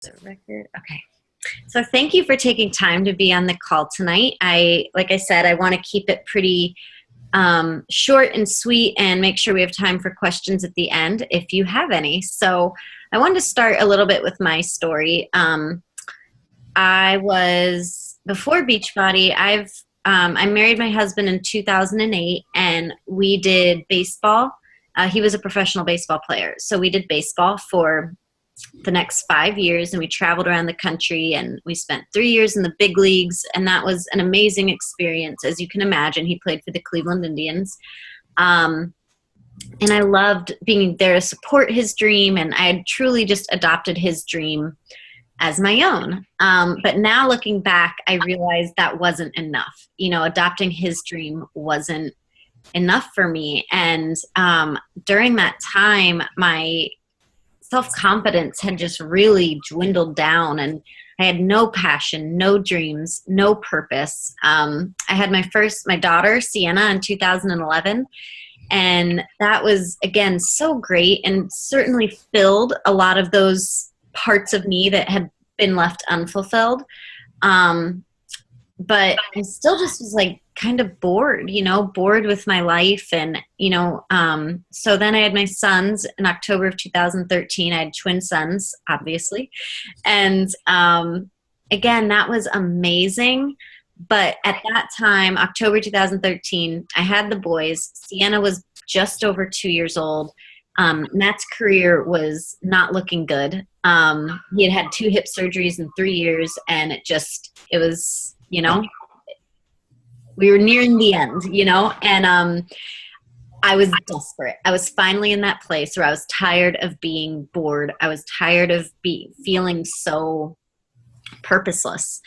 The record. Okay. So thank you for taking time to be on the call tonight. Like I said, I want to keep it pretty short and sweet and make sure we have time for questions at the end if you have any. So I wanted to start a little bit with my story. I was, before Beachbody, I married my husband in 2008 and we did baseball. He was a professional baseball player. So we did baseball for the next 5 years and we traveled around the country and we spent 3 years in the big leagues, and that was an amazing experience. As you can imagine, he played for the Cleveland Indians. And I loved being there to support his dream, and I had truly just adopted his dream as my own. But now looking back, I realized that wasn't enough. You know, adopting his dream wasn't enough for me. And during that time, my self-confidence had just really dwindled down, and I had no passion, no dreams, no purpose. I had my daughter, Sienna, in 2011. And that was, again, so great and certainly filled a lot of those parts of me that had been left unfulfilled. But I still just was like kind of bored, bored with my life. And, so then I had my sons in October of 2013. I had twin sons, obviously. And again, that was amazing. But at that time, October 2013, I had the boys. Sienna was just over 2 years old. Matt's career was not looking good. He had 2 hip surgeries in 3 years, and it was, we were nearing the end, and I was desperate. I was finally in that place where I was tired of being bored. I was tired of feeling so purposeless.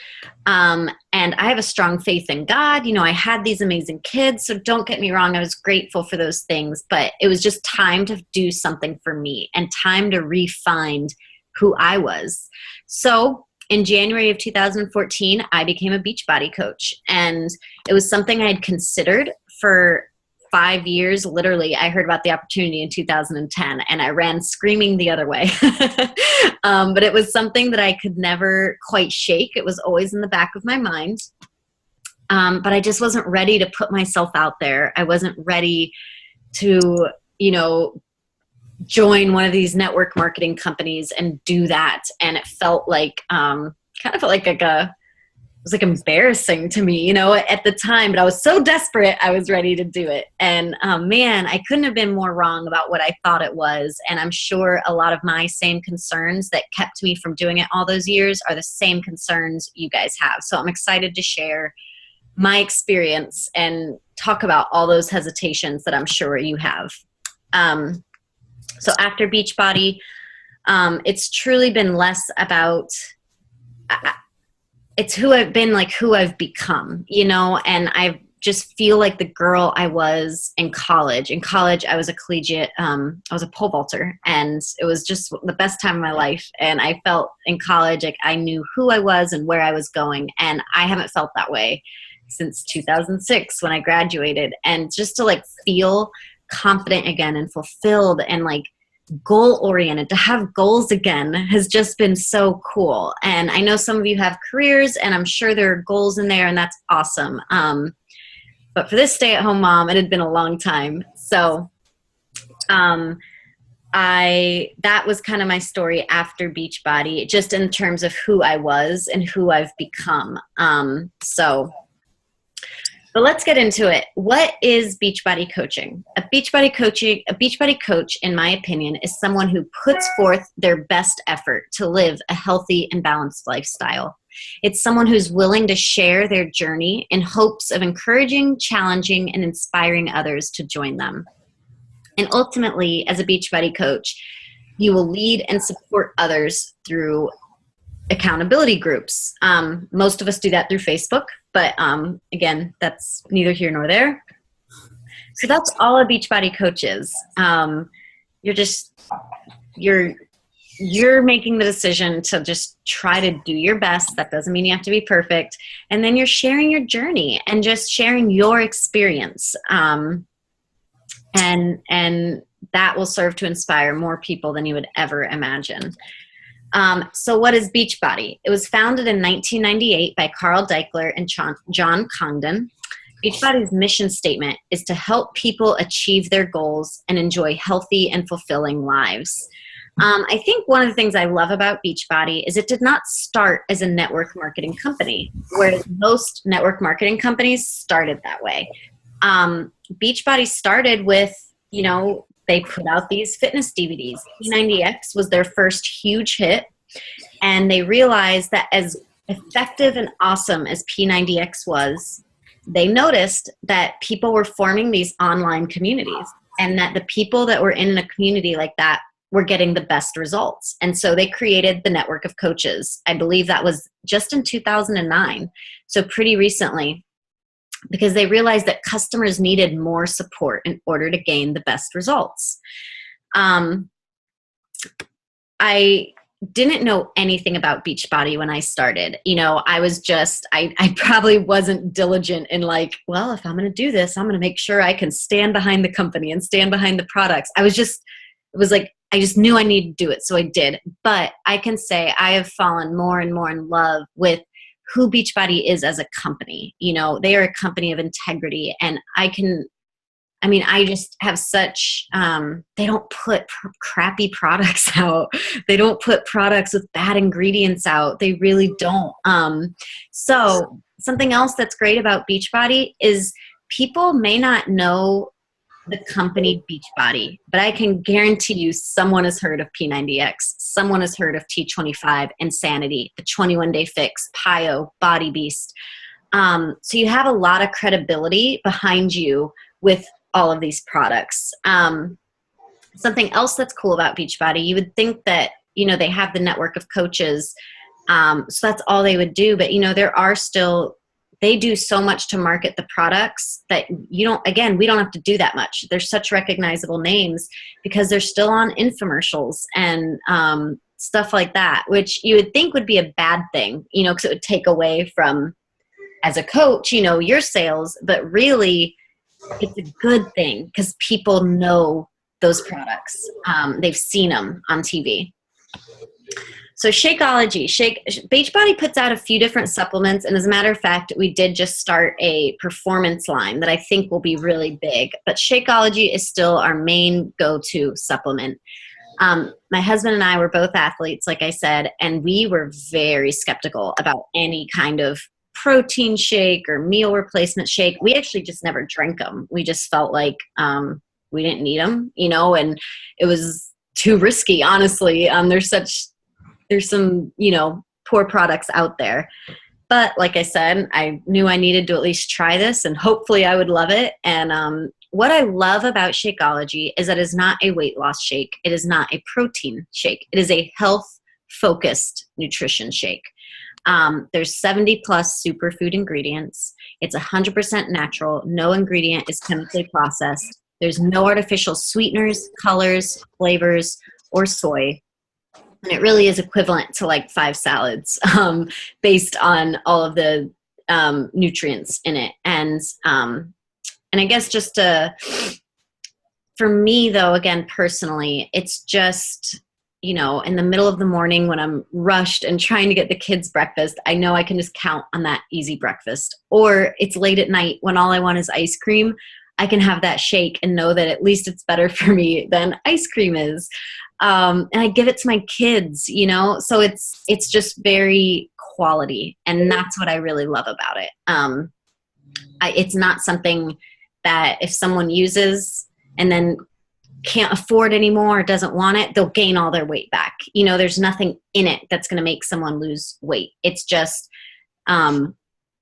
And I have a strong faith in God. I had these amazing kids, so don't get me wrong, I was grateful for those things, but it was just time to do something for me and time to re-find who I was. So in January of 2014, I became a Beachbody coach, and it was something I had considered for 5 years. Literally, I heard about the opportunity in 2010, and I ran screaming the other way. But it was something that I could never quite shake. It was always in the back of my mind. But I just wasn't ready to put myself out there. I wasn't ready to, join one of these network marketing companies and do that. And it felt like, it was like embarrassing to me, at the time, but I was so desperate, I was ready to do it. And man, I couldn't have been more wrong about what I thought it was. And I'm sure a lot of my same concerns that kept me from doing it all those years are the same concerns you guys have. So I'm excited to share my experience and talk about all those hesitations that I'm sure you have. So after Beachbody, it's truly been less about, it's who I've been, like who I've become, and I just feel like the girl I was in college. In college, I was a collegiate, I was a pole vaulter, and it was just the best time of my life. And I felt in college like I knew who I was and where I was going. And I haven't felt that way since 2006 when I graduated. And just to like feel confident again and fulfilled and like goal oriented, to have goals again has just been so cool. And I know some of you have careers, and I'm sure there are goals in there, and that's awesome. But for this stay-at-home mom, it had been a long time. So that was kind of my story after Beachbody, just in terms of who I was and who I've become. But let's get into it. What is Beachbody coaching? A Beachbody coach, in my opinion, is someone who puts forth their best effort to live a healthy and balanced lifestyle. It's someone who's willing to share their journey in hopes of encouraging, challenging, and inspiring others to join them. And ultimately, as a Beachbody coach, you will lead and support others through accountability groups. Most of us do that through Facebook, but again, that's neither here nor there. So that's all a Beachbody coach is. You're making the decision to just try to do your best. That doesn't mean you have to be perfect. And then you're sharing your journey and just sharing your experience. And that will serve to inspire more people than you would ever imagine. So what is Beachbody? It was founded in 1998 by Carl Deichler and John Congdon. Beachbody's mission statement is to help people achieve their goals and enjoy healthy and fulfilling lives. I think one of the things I love about Beachbody is it did not start as a network marketing company, whereas most network marketing companies started that way. Beachbody started with, they put out these fitness DVDs. P90X was their first huge hit, and they realized that as effective and awesome as P90X was, they noticed that people were forming these online communities, and that the people that were in a community like that were getting the best results. And so they created the network of coaches. I believe that was just in 2009, so pretty recently, because they realized that customers needed more support in order to gain the best results. I didn't know anything about Beachbody when I started. I was just, I probably wasn't diligent in like, well, if I'm going to do this, I'm going to make sure I can stand behind the company and stand behind the products. I just knew I needed to do it. So I did. But I can say I have fallen more and more in love with who Beachbody is as a company. They are a company of integrity, and I just have such, they don't put crappy products out. They don't put products with bad ingredients out. They really don't. So something else that's great about Beachbody is people may not know the company Beachbody, but I can guarantee you someone has heard of P90X, someone has heard of T25, Insanity, the 21-Day Fix, PiYo, Body Beast. So you have a lot of credibility behind you with all of these products. Something else that's cool about Beachbody, you would think that, they have the network of coaches, so that's all they would do. But, they do so much to market the products that we don't have to do that much. They're such recognizable names because they're still on infomercials and stuff like that, which you would think would be a bad thing, because it would take away from, as a coach, your sales, but really it's a good thing because people know those products. They've seen them on TV. So Shakeology. Beachbody puts out a few different supplements, and as a matter of fact, we did just start a performance line that I think will be really big. But Shakeology is still our main go-to supplement. My husband and I were both athletes, like I said, and we were very skeptical about any kind of protein shake or meal replacement shake. We actually just never drank them. We just felt like we didn't need them, and it was too risky, honestly. There's some, poor products out there. But like I said, I knew I needed to at least try this, and hopefully I would love it. And what I love about Shakeology is that it is not a weight loss shake. It is not a protein shake. It is a health-focused nutrition shake. There's 70 plus superfood ingredients. It's 100% natural. No ingredient is chemically processed. There's no artificial sweeteners, colors, flavors, or soy. And it really is equivalent to like 5 salads based on all of the nutrients in it. And I guess for me though, again, personally, it's just, in the middle of the morning when I'm rushed and trying to get the kids breakfast, I know I can just count on that easy breakfast. Or it's late at night when all I want is ice cream. I can have that shake and know that at least it's better for me than ice cream is. And I give it to my kids, so it's just very quality. And that's what I really love about it. It's not something that if someone uses and then can't afford anymore or doesn't want it, they'll gain all their weight back. There's nothing in it that's going to make someone lose weight. It's just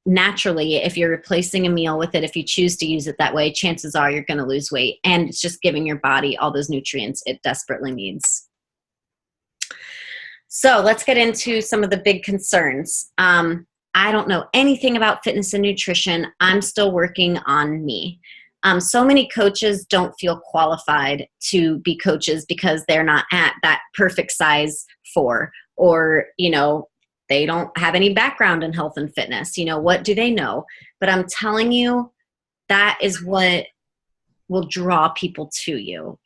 naturally, if you're replacing a meal with it, if you choose to use it that way, chances are you're going to lose weight. And it's just giving your body all those nutrients it desperately needs. So let's get into some of the big concerns. I don't know anything about fitness and nutrition. I'm still working on me. So many coaches don't feel qualified to be coaches because they're not at that perfect size 4, or, they don't have any background in health and fitness. What do they know? But I'm telling you, that is what will draw people to you.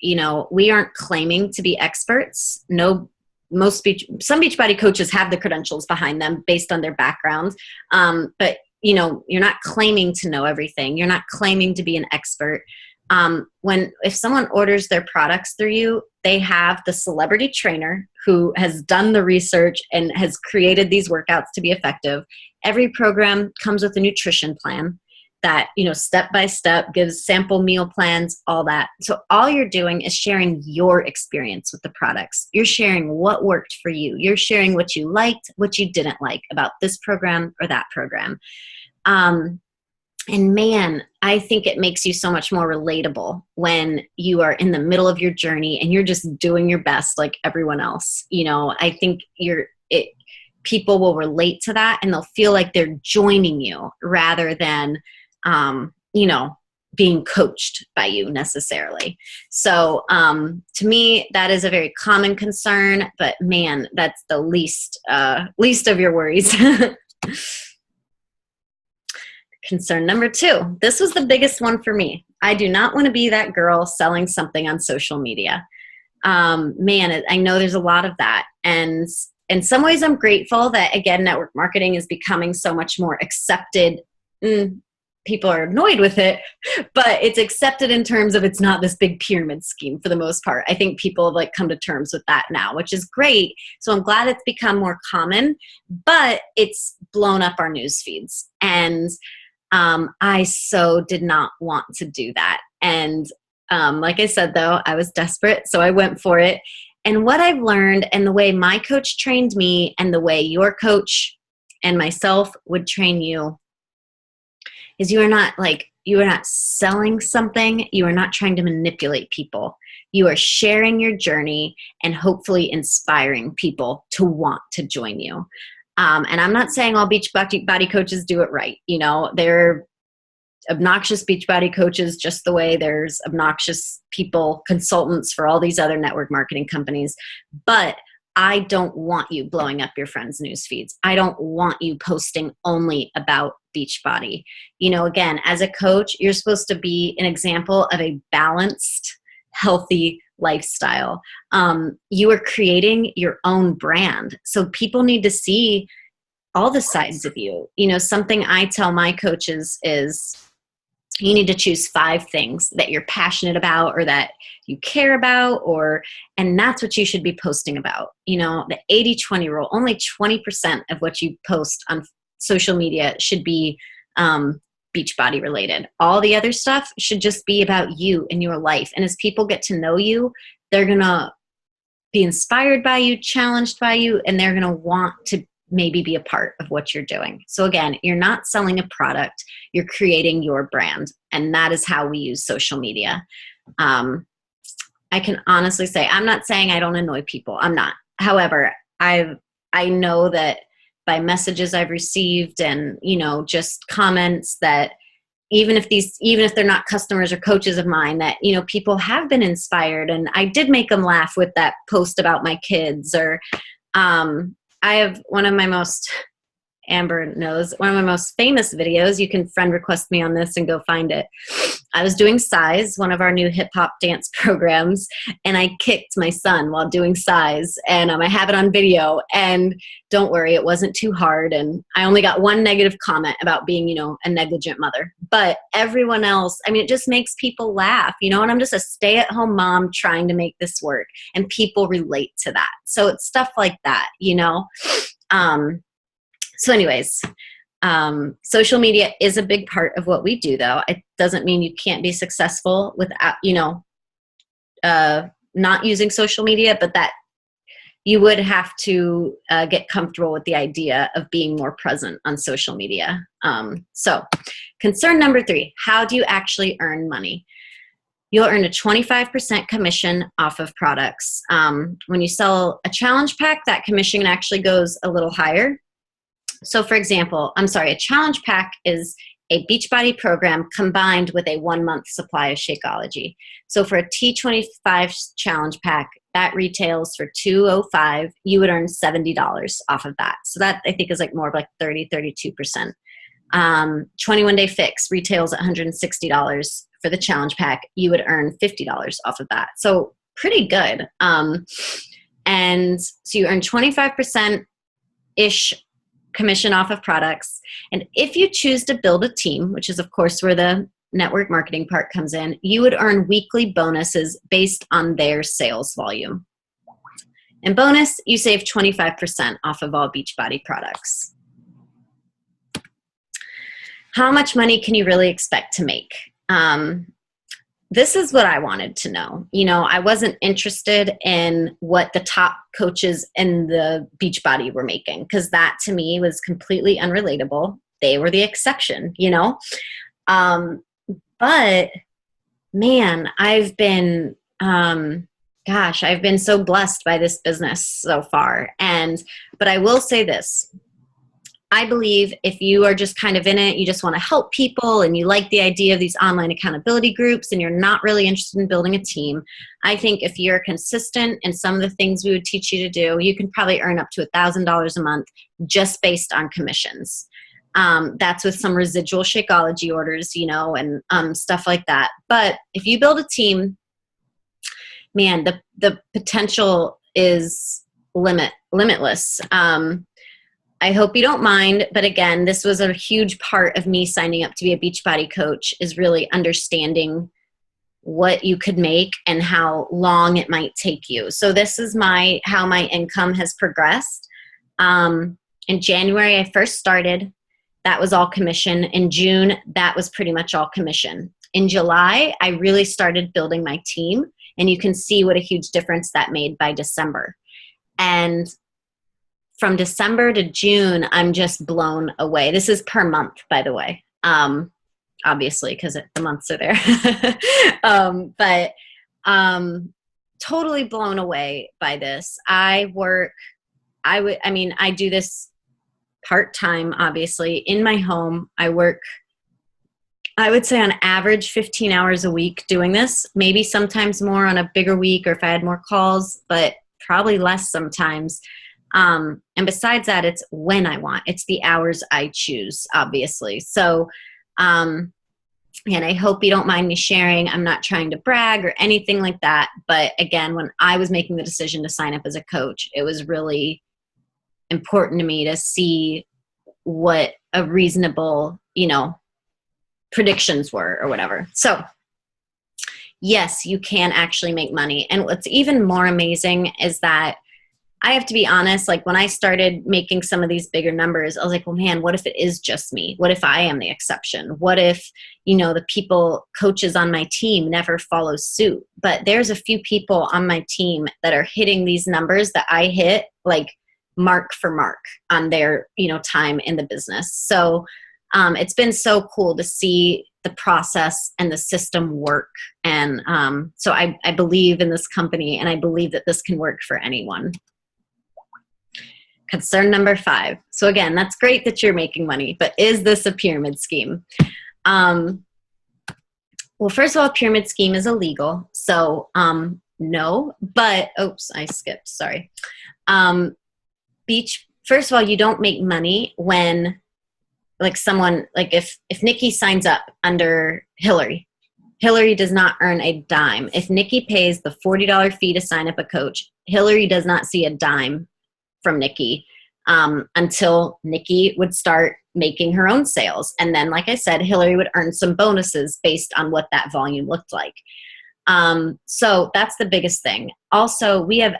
We aren't claiming to be experts. No, some Beachbody coaches have the credentials behind them based on their background. But you're not claiming to know everything. You're not claiming to be an expert. If someone orders their products through you, they have the celebrity trainer who has done the research and has created these workouts to be effective. Every program comes with a nutrition plan that, step by step gives sample meal plans, all that. So all you're doing is sharing your experience with the products. You're sharing what worked for you. You're sharing what you liked, what you didn't like about this program or that program. And man, I think it makes you so much more relatable when you are in the middle of your journey and you're just doing your best like everyone else. I think people will relate to that and they'll feel like they're joining you rather than, being coached by you necessarily. So to me, that is a very common concern, but man, that's the least of your worries. Concern number 2. This was the biggest one for me. I do not want to be that girl selling something on social media. I know there's a lot of that. And in some ways I'm grateful that, again, network marketing is becoming so much more accepted. People are annoyed with it, but it's accepted in terms of it's not this big pyramid scheme for the most part. I think people have come to terms with that now, which is great. So I'm glad it's become more common, but it's blown up our news feeds. And I so did not want to do that. And like I said, though, I was desperate, so I went for it. And what I've learned and the way my coach trained me and the way your coach and myself would train you is you are not selling something. You are not trying to manipulate people. You are sharing your journey and hopefully inspiring people to want to join you. And I'm not saying all Beachbody coaches do it right. They're obnoxious Beachbody coaches just the way there's obnoxious people, consultants for all these other network marketing companies. But I don't want you blowing up your friends' news feeds. I don't want you posting only about Beachbody. Again, as a coach, you're supposed to be an example of a balanced, healthy lifestyle. You are creating your own brand. So people need to see all the sides of you. Something I tell my coaches is you need to choose 5 things that you're passionate about or that you care about, and that's what you should be posting about. The 80-20 rule, only 20% of what you post on social media should be Beachbody related. All the other stuff should just be about you and your life. And as people get to know you, they're going to be inspired by you, challenged by you, and they're going to want to maybe be a part of what you're doing. So again, you're not selling a product, you're creating your brand. And that is how we use social media. I can honestly say, I'm not saying I don't annoy people. I'm not. However, I know that by messages I've received and, just comments that even if they're not customers or coaches of mine, that, people have been inspired. And I did make them laugh with that post about my kids, or I have one of my most, Amber knows, one of my most famous videos. You can friend request me on this and go find it. I was doing Size, one of our new hip hop dance programs, and I kicked my son while doing Size, and I have it on video. And don't worry, it wasn't too hard, and I only got one negative comment about being, a negligent mother. But everyone else, it just makes people laugh, and I'm just a stay-at-home mom trying to make this work, and people relate to that. So it's stuff like that, So anyways, social media is a big part of what we do, though. It doesn't mean you can't be successful without, not using social media, but that you would have to get comfortable with the idea of being more present on social media. So concern number 3, how do you actually earn money? You'll earn a 25% commission off of products. When you sell a challenge pack, that commission actually goes a little higher. So for example, a challenge pack is a Beachbody program combined with a 1-month supply of Shakeology. So for a T25 challenge pack, that retails for $205. You would earn $70 off of that. So that I think is more of 32%. 21-day fix retails at $160 for the challenge pack. You would earn $50 off of that. So pretty good. And so you earn 25%-ish commission off of products. And if you choose to build a team, which is of course where the network marketing part comes in, you would earn weekly bonuses based on their sales volume. And bonus, you save 25% off of all Beachbody products. How much money can you really expect to make? This is what I wanted to know. I wasn't interested in what the top coaches in the Beachbody were making, because that to me was completely unrelatable. They were the exception, But man, I've been so blessed by this business so far. But I will say this. I believe if you are just kind of in it, you just want to help people and you like the idea of these online accountability groups and you're not really interested in building a team, I think if you're consistent in some of the things we would teach you to do, you can probably earn up to $1,000 a month just based on commissions. That's with some residual Shakeology orders, and stuff like that. But if you build a team, man, the potential is limitless. I hope you don't mind, but again, this was a huge part of me signing up to be a Beachbody coach, is really understanding what you could make and how long it might take you. So this is how my income has progressed. In January, I first started. That was all commission. In June, that was pretty much all commission. In July, I really started building my team, and you can see what a huge difference that made by December. And from December to June, I'm just blown away. This is per month, by the way, obviously, because the months are there. But totally blown away by this. I do this part-time, obviously, in my home. I work, I would say on average, 15 hours a week doing this, maybe sometimes more on a bigger week or if I had more calls, but probably less sometimes. And besides that, it's when I want. It's the hours I choose, obviously. So, and I hope you don't mind me sharing. I'm not trying to brag or anything like that. But again, when I was making the decision to sign up as a coach, it was really important to me to see what a reasonable, predictions were or whatever. So yes, you can actually make money. And what's even more amazing is that I have to be honest, like when I started making some of these bigger numbers, I was like, well, man, what if it is just me? What if I am the exception? What if, the coaches on my team never follow suit? But there's a few people on my team that are hitting these numbers that I hit, like mark for mark on their, time in the business. So it's been so cool to see the process and the system work. And so I believe in this company, and I believe that this can work for anyone. Concern number 5. So again, that's great that you're making money, but is this a pyramid scheme? Well, first of all, pyramid scheme is illegal. So no, but, oops, I skipped, sorry. First of all, you don't make money when if Nikki signs up under Hillary does not earn a dime. If Nikki pays the $40 fee to sign up a coach, Hillary does not see a dime from Nikki until Nikki would start making her own sales. And then, like I said, Hillary would earn some bonuses based on what that volume looked like. So that's the biggest thing. Also, we have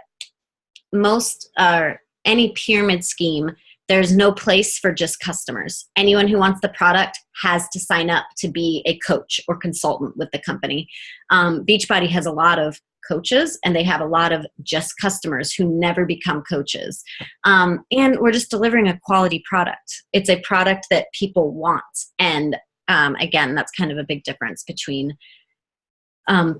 any pyramid scheme, there's no place for just customers. Anyone who wants the product has to sign up to be a coach or consultant with the company. Beachbody has a lot of coaches, and they have a lot of just customers who never become coaches. And we're just delivering a quality product. It's a product that people want. And again, that's kind of a big difference between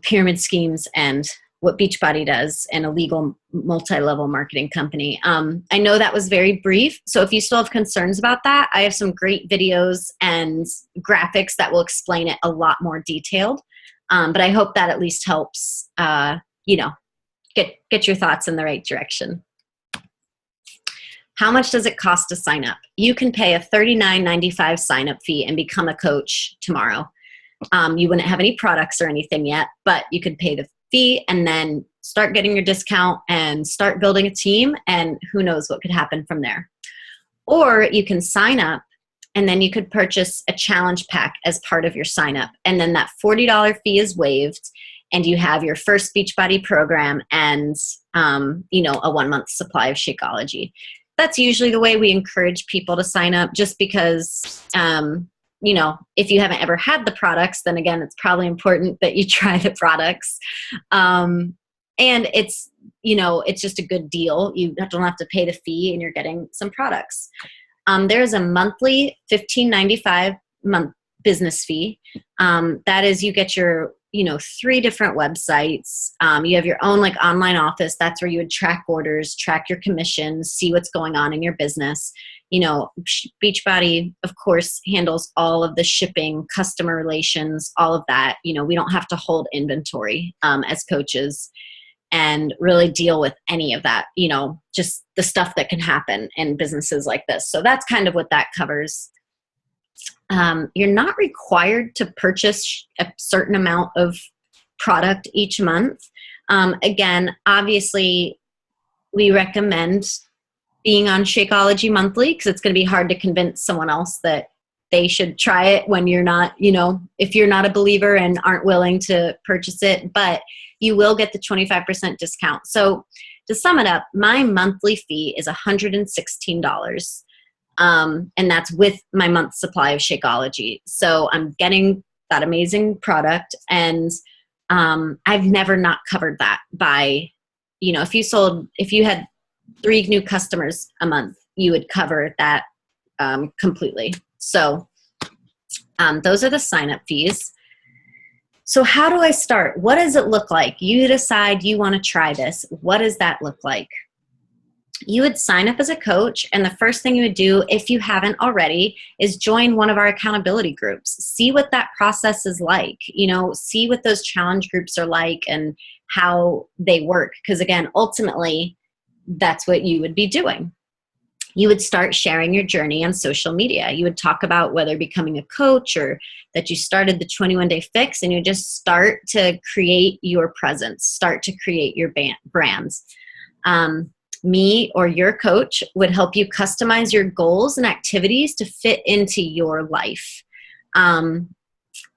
pyramid schemes and what Beachbody does, an illegal multi-level marketing company. I know that was very brief. So if you still have concerns about that, I have some great videos and graphics that will explain it a lot more detailed. But I hope that at least helps, get your thoughts in the right direction. How much does it cost to sign up? You can pay a $39.95 sign-up fee and become a coach tomorrow. You wouldn't have any products or anything yet, but you could pay the fee and then start getting your discount and start building a team, and who knows what could happen from there. Or you can sign up, and then you could purchase a challenge pack as part of your sign up. And then that $40 fee is waived, and you have your first Beachbody program and, a 1 month supply of Shakeology. That's usually the way we encourage people to sign up, just because, if you haven't ever had the products, then again, it's probably important that you try the products. And it's just a good deal. You don't have to pay the fee, and you're getting some products. There's a monthly $15.95 month business fee. That is, you get your 3 different websites. You have your own online office. That's where you would track orders, track your commissions, see what's going on in your business. Beachbody, of course, handles all of the shipping, customer relations, all of that. We don't have to hold inventory as coaches and really deal with any of that, just the stuff that can happen in businesses like this. So that's kind of what that covers. You're not required to purchase a certain amount of product each month. Again, obviously, we recommend being on Shakeology monthly, because it's going to be hard to convince someone else that they should try it when you're not, if you're not a believer and aren't willing to purchase it, but you will get the 25% discount. So to sum it up, my monthly fee is $116. And that's with my month's supply of Shakeology. So I'm getting that amazing product, and I've never not covered that by, if you had 3 new customers a month, you would cover that completely. So those are the sign-up fees. So how do I start? What does it look like? You decide you want to try this. What does that look like? You would sign up as a coach, and the first thing you would do, if you haven't already, is join one of our accountability groups. See what that process is like. See what those challenge groups are like and how they work. Because again, ultimately, that's what you would be doing. You would start sharing your journey on social media. You would talk about whether becoming a coach or that you started the 21-day fix, and you just start to create your presence, start to create your brands. Me or your coach would help you customize your goals and activities to fit into your life.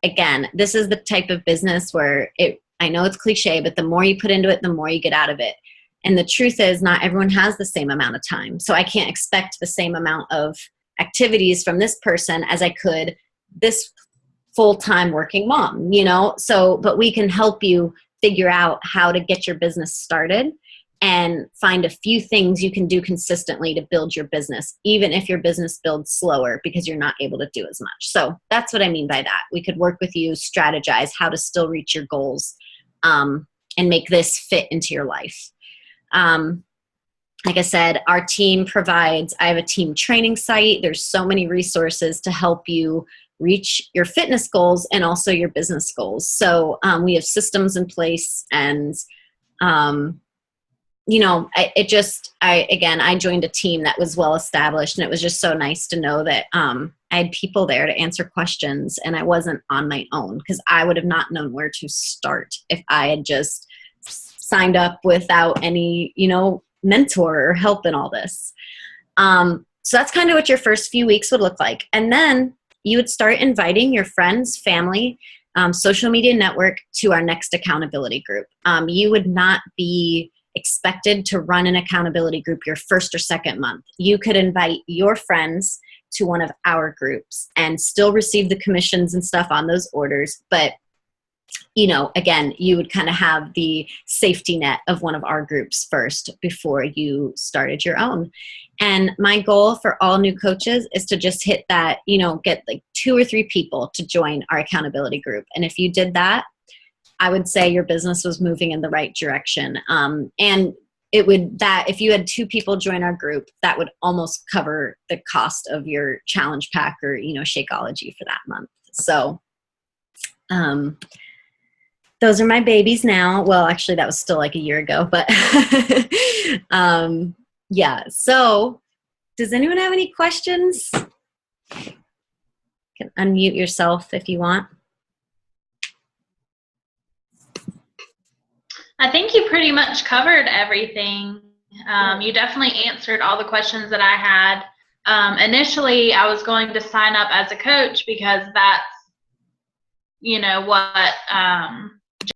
Again, this is the type of business where I know it's cliche, but the more you put into it, the more you get out of it. And the truth is, not everyone has the same amount of time. So I can't expect the same amount of activities from this person as I could this full-time working mom, but we can help you figure out how to get your business started and find a few things you can do consistently to build your business, even if your business builds slower because you're not able to do as much. So that's what I mean by that. We could work with you, strategize how to still reach your goals, and make this fit into your life. Like I said, our team provides, I have a team training site. There's so many resources to help you reach your fitness goals and also your business goals. So we have systems in place, and I joined a team that was well established, and it was just so nice to know that I had people there to answer questions, and I wasn't on my own, because I would have not known where to start if I had just signed up without any, mentor or help in all this. So that's kind of what your first few weeks would look like. And then you would start inviting your friends, family, social media network to our next accountability group. You would not be expected to run an accountability group your first or second month. You could invite your friends to one of our groups and still receive the commissions and stuff on those orders. But, again, you would kind of have the safety net of one of our groups first before you started your own. And my goal for all new coaches is to just hit that, get 2 or 3 people to join our accountability group. And if you did that, I would say your business was moving in the right direction. And if you had 2 people join our group, that would almost cover the cost of your challenge pack or, Shakeology for that month. So, those are my babies now. Well, actually that was still a year ago, but yeah. So does anyone have any questions? You can unmute yourself if you want. I think you pretty much covered everything. You definitely answered all the questions that I had. Initially, I was going to sign up as a coach because that's, what